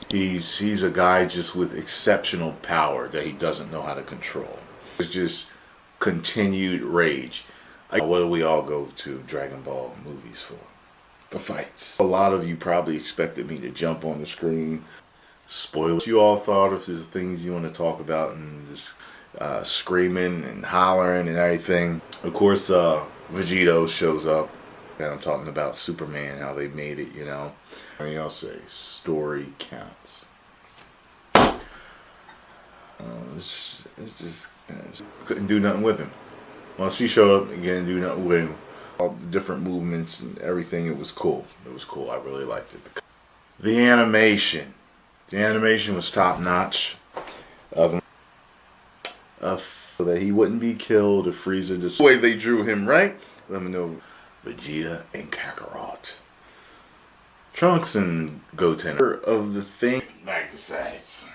He's a guy just with exceptional power that he doesn't know how to control. It's just continued rage. What do we all go to Dragon Ball movies for? The fights. A lot of you probably expected me to jump on the screen. Spoilers. You all thought if there's things you want to talk about and just screaming and hollering and everything. Of course, Vegito shows up. And I'm talking about Superman, how they made it, you know. Anything else say? Story counts. It's just couldn't do nothing with him. Well, she showed up again, do nothing with him. All the different movements and everything. It was cool. It was cool. I really liked it. The animation. The animation was top notch. That he wouldn't be killed if Frieza just the way they drew him, right? Let me know. Vegeta and Kakarot. Trunks and Goten of the thing. Back to sides.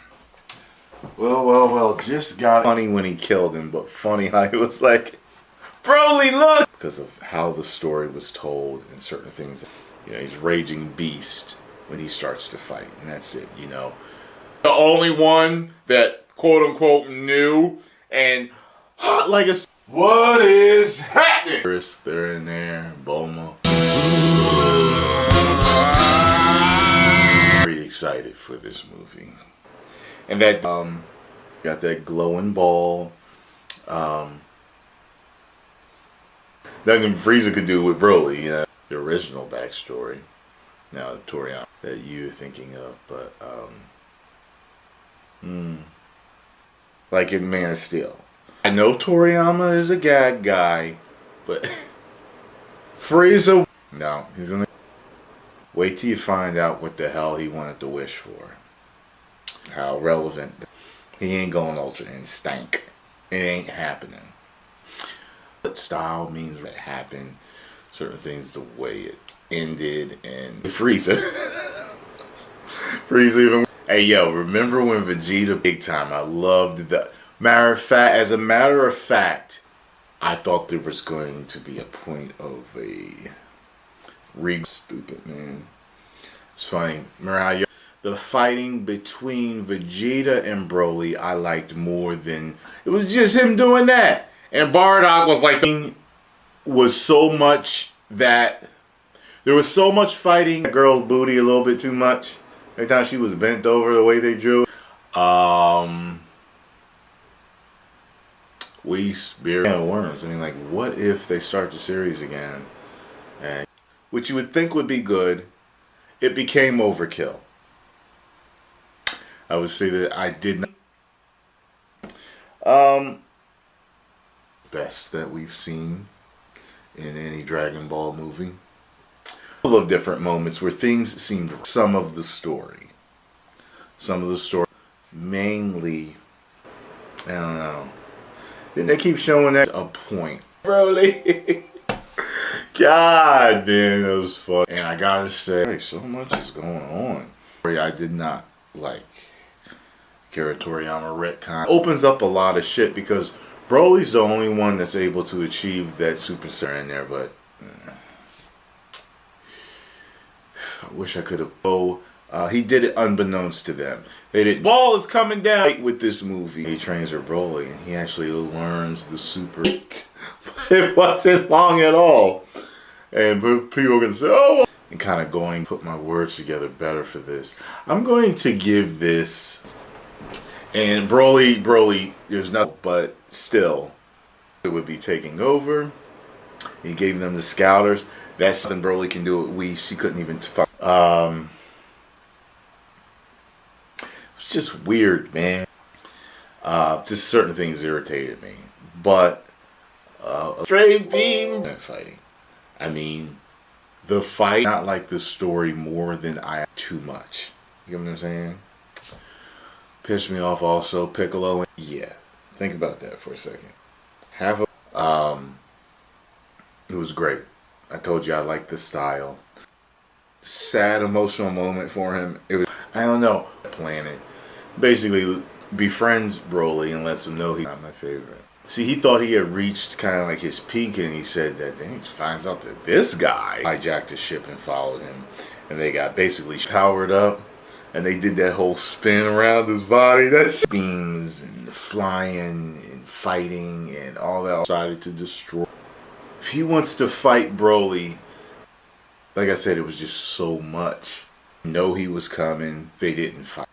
Well, just got funny when he killed him, but funny how he was like, Broly, look! Because of how the story was told and certain things. You know, he's raging beast when he starts to fight, and that's it, you know. The only one that quote unquote knew and hot like a what is happening? They're in there, Bulma. Very excited for this movie. And that got that glowing ball. Nothing Frieza could do with Broly, you know. The original backstory. Now Toriyama that you're thinking of, but like in Man of Steel. I know Toriyama is a gag guy, but Frieza, no, he's gonna wait till you find out what the hell he wanted to wish for. How relevant. He ain't going Ultra Instinct. It ain't happening. But style means what happened. Certain things, the way it ended, and Frieza. Frieza even. Hey yo, remember when Vegeta big time? I loved that. As a matter of fact, I thought there was going to be a point of a stupid man. It's funny. Remember the fighting between Vegeta and Broly I liked more than it was just him doing that. And Bardock was like was so much that there was so much fighting. That girl's booty a little bit too much. Every time she was bent over the way they drew. We spear worms. I mean, like, what if they start the series again? And which you would think would be good. It became overkill. I would say that I did not. Best that we've seen in any Dragon Ball movie. Full of different moments where things seemed some of the story. Mainly, I don't know. Then they keep showing that a point. Broly. God, man, that was fun. And I gotta say, hey, so much is going on. I did not like Akira Toriyama retcon. Opens up a lot of shit because Broly's the only one that's able to achieve that Super Saiyan in there, but I wish I could have. He did it unbeknownst to them. They did. Ball is coming down with this movie. He trains with Broly, and he actually learns the super. But it wasn't long at all. And people are gonna say, "Oh," and kind of going put my words together better for this. I'm going to give this. And Broly, there's nothing, but still, it would be taking over. He gave them the Scouters. That's something Broly can do with Whis. She couldn't even. It's just weird, man. Just certain things irritated me. But straight beam fighting. I mean, the fight not like the story more than I too much. You know what I'm saying? Pissed me off also. Piccolo. Yeah, think about that for a second. It was great. I told you I liked the style. Sad emotional moment for him. It was, I don't know, planet. Basically befriends Broly and lets him know he's not my favorite. See, he thought he had reached kind of like his peak, and he said that then he finds out that this guy hijacked his ship and followed him, and they got basically powered up. and they did that whole spin around his body. That beams and flying and fighting and all that. Decided to destroy. If he wants to fight Broly, like I said, it was just so much. Know he was coming. They didn't fight.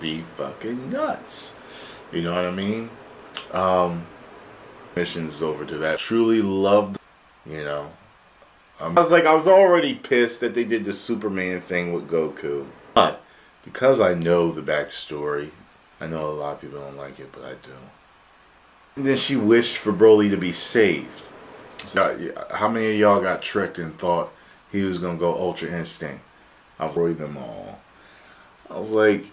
Be fucking nuts. You know what I mean? Missions over to that. Truly loved, you know. I was already pissed that they did the Superman thing with Goku. But because I know the backstory, I know a lot of people don't like it, but I do. And then she wished for Broly to be saved. So, how many of y'all got tricked and thought he was going to go Ultra Instinct? I avoid them all. I was like,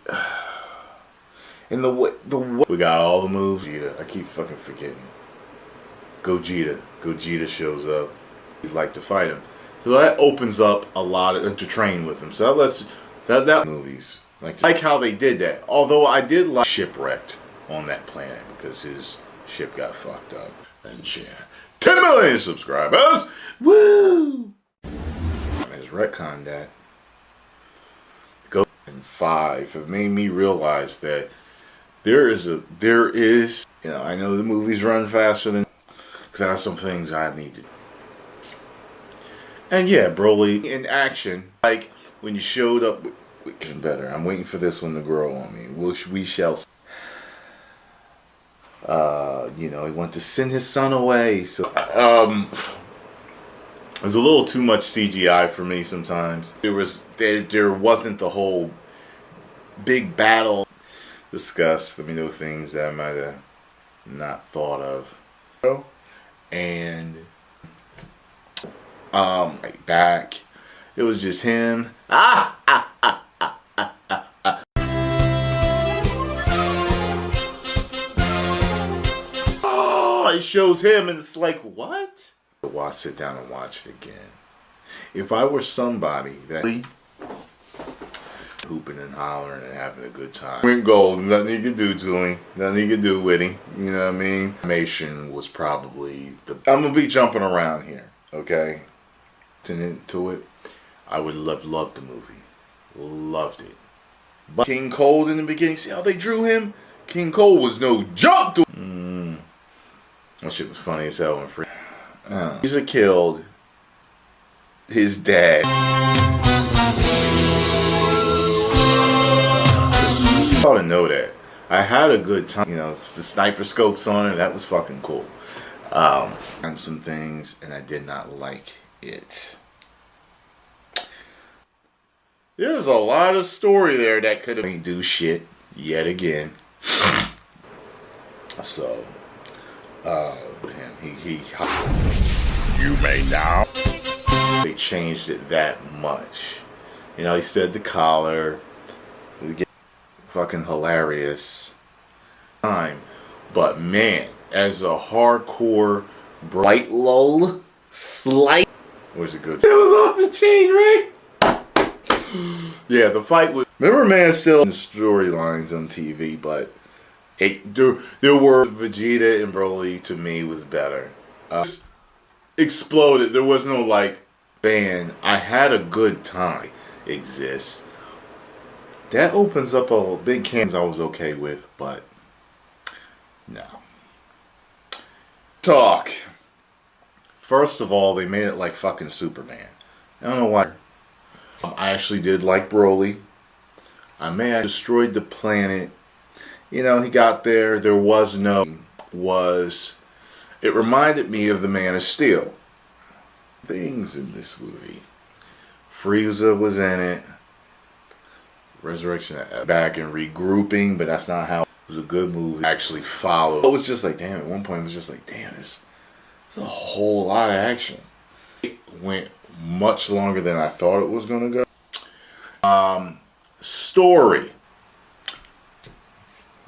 and we got all the moves. I keep fucking forgetting. Gogeta shows up. He'd like to fight him, so that opens up a lot to train with him. So that movies like how they did that. Although I did like shipwrecked on that planet because his ship got fucked up and shit. 10 million subscribers. Woo! Has retconned that. Go and 5 have made me realize that there is, you know, I know the movies run faster than, because I have some things I need to. And yeah, Broly in action, like when you showed up with better. I'm waiting for this one to grow on me. We shall see. You know, he wanted to send his son away, so it was a little too much CGI for me sometimes. There wasn't the whole big battle. Discuss. Let me know things that I might have not thought of. And right back, it was just him. Oh, it shows him, and it's like, what? Sit down and watch it again. If I were somebody that hooping and hollering and having a good time, went gold, nothing you could do to him, nothing you could do with him. You know what I mean? Animation was probably the. I'm gonna be jumping around here, okay? To it, I would loved the movie, loved it. But King Cold in the beginning, see how they drew him? King Cold was no joke to. That shit was funny as hell and free. He's killed his dad. I ought to know that. I had a good time. You know, the sniper scopes on it. That was fucking cool. And some things, and I did not like it. There's a lot of story there that could have do shit yet again. So, you may now. They changed it that much. You know, he said the collar. Fucking hilarious time. But man, as a hardcore bright lull, slight. Was it good? It was off the chain, right? Yeah, the fight was. Remember, man, still in the storylines on TV, but there were Vegeta and Broly. To me, was better. Exploded. There was no like, man, I had a good time. Exists. That opens up a big can I was okay with, but no. Talk. First of all, they made it like fucking Superman. I don't know why. I actually did like Broly. I may have destroyed the planet. You know, he got there. There was no. It reminded me of the Man of Steel. Things in this movie. Frieza was in it. Resurrection back and regrouping, but that's not how. It was a good movie. Actually followed. It was just like, damn, at one point it was just like, damn, it's a whole lot of action. It went much longer than I thought it was going to go. Story.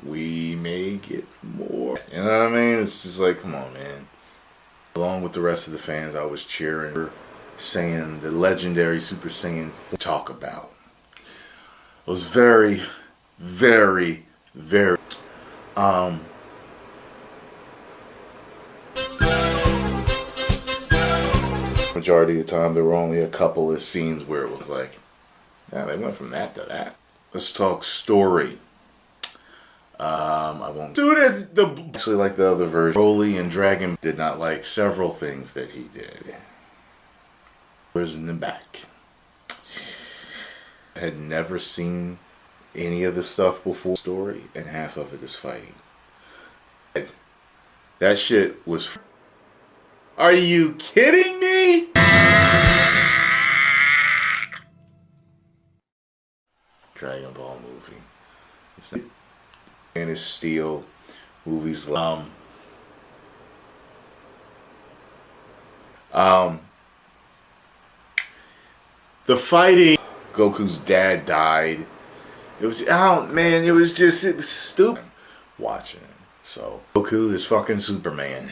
We may get more. You know what I mean? It's just like, come on, man. Along with the rest of the fans, I was cheering, saying the legendary Super Saiyan 4 talk about. It was very, very, very, majority of the time there were only a couple of scenes where it was like, yeah, they went from that to that. let's talk story. I won't do this. Actually, like the other version, Broly and Dragon did not like several things that he did. Was in the back. I had never seen any of the stuff before. Story, and half of it is fighting. That shit was. Are you kidding me? Dragon Ball movie. It's not, and it's still movies. The fighting. Goku's dad died. It was man. It was stupid watching it. So Goku is fucking Superman.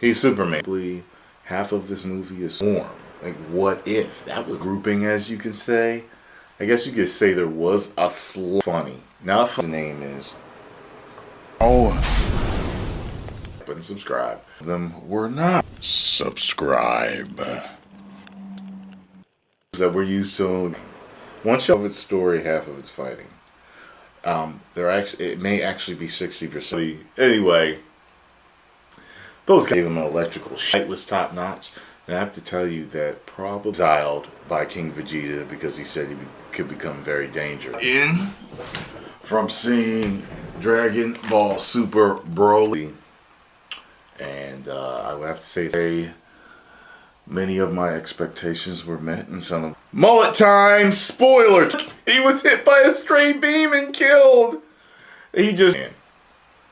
He's Superman. Half of this movie is form. Like, what if that was grouping, as you could say? I guess you could say there was a funny. Now the name is. Oh. And subscribe. Them were not subscribe. That we're used to. One half of its story, half of its fighting. It may actually be 60%. Anyway, those gave him an electrical shit. Was top notch, and I have to tell you that probably exiled by King Vegeta because he said he could become very dangerous. From seeing Dragon Ball Super Broly, and I would have to say many of my expectations were met, and some of Mullet time. Spoiler: he was hit by a stray beam and killed. He just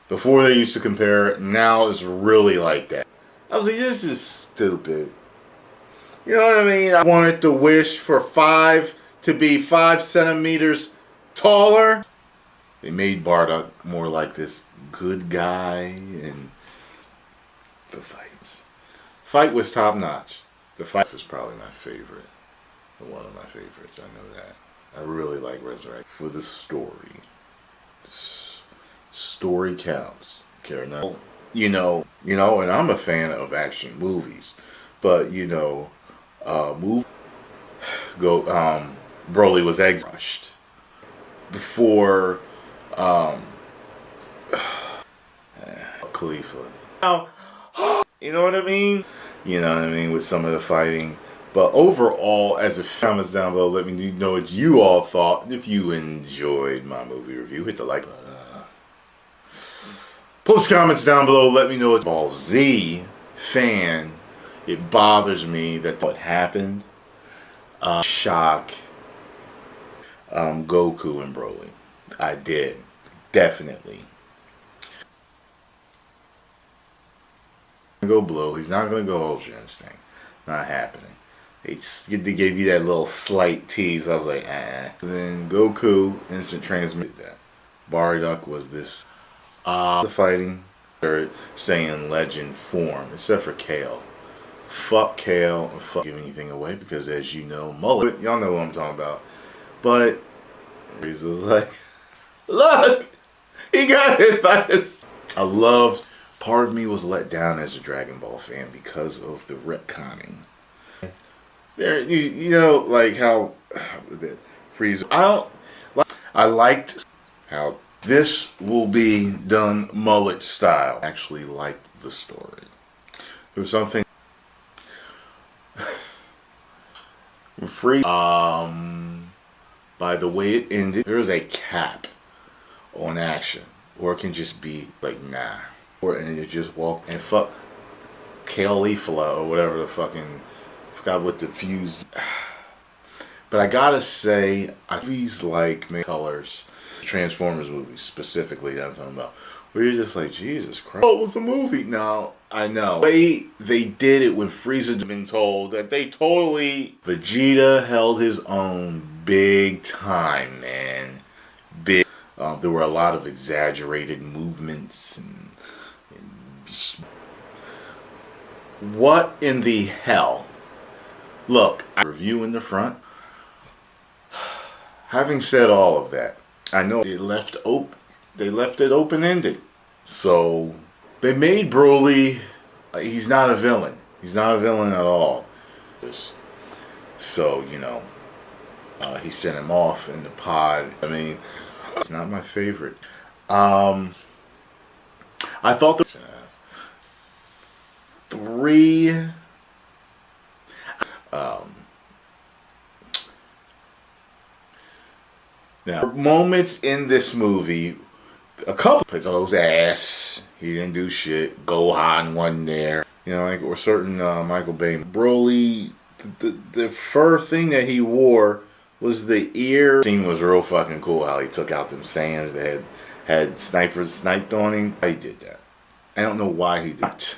before they used to compare, now it's really like that. I was like, this is stupid. You know what I mean? I wanted to wish for 5 to be 5 centimeters taller. They made Bardock more like this good guy, and the fight was top notch. The fight was probably my favorite. One of my favorites, I know that. I really like Resurrect for the story. Story counts. Care enough. You know, and I'm a fan of action movies, but Broly was exiled before Khalifa. Now, you know what I mean? You know what I mean, with some of the fighting. But overall, as a comments down below, let me know what you all thought. And if you enjoyed my movie review, hit the like button. Post comments down below, let me know what Ball Z fan. It bothers me that what happened. Shock Goku and Broly. I did. Definitely. Go blue. He's not going to go Ultra Instinct. Not happening. They gave you that little slight tease. I was like, Then Goku instant transmit that. Bardock was this. The fighting. They're saying legend form, except for Kale. Fuck Kale and fuck give anything away because, as you know, Mullet. Y'all know what I'm talking about. But he was like, look, he got hit by this. I loved. Part of me was let down as a Dragon Ball fan because of the retconning. There, you know, like how that Frieza. I liked how this will be done Mullet style. Actually, liked the story. There was something. By the way it ended, there is a cap on action, or it can just be like nah. And you just walk and fuck Caulifla or whatever the fucking forgot what the fuse. But I gotta say, movies like colors, Transformers movies specifically that I'm talking about, where you're just like, Jesus Christ, oh, it was a movie. No, I know they did it when Frieza had been told that they totally. Vegeta held his own big time, man. Big. There were a lot of exaggerated movements and what in the hell? Look, I review in the front. Having said all of that, I know they left it open-ended. So they made Broly. He's not a villain. He's not a villain at all. So He sent him off in the pod. I mean, it's not my favorite. I thought the 3. Now, moments in this movie, a couple Piccolo's ass. He didn't do shit. Gohan wasn't there. You know, like, or certain Michael Bay. Broly, the fur thing that he wore was the ear. The scene was real fucking cool. How he took out them Saiyans that had snipers sniped on him. He did that. I don't know why he did it.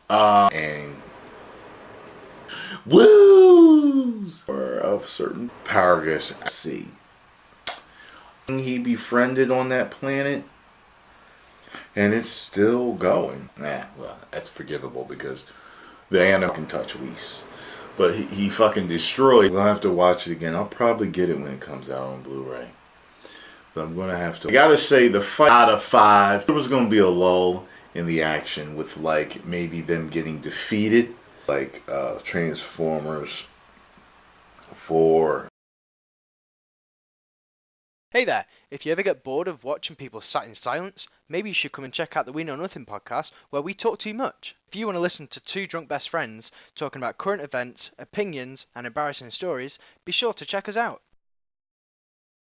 And woos of certain Paragus C. He befriended on that planet, and it's still going. Well, that's forgivable because the anime can touch Whis. But he fucking destroyed. I'll have to watch it again. I'll probably get it when it comes out on Blu-ray. But I'm gonna have to. I gotta say, the fight out of 5, there was gonna be a lull in the action with, like, maybe them getting defeated, like Transformers 4. Hey there, if you ever get bored of watching people sat in silence, maybe you should come and check out the We Know Nothing podcast, where we talk too much. If you want to listen to two drunk best friends talking about current events, opinions, and embarrassing stories, be sure to check us out.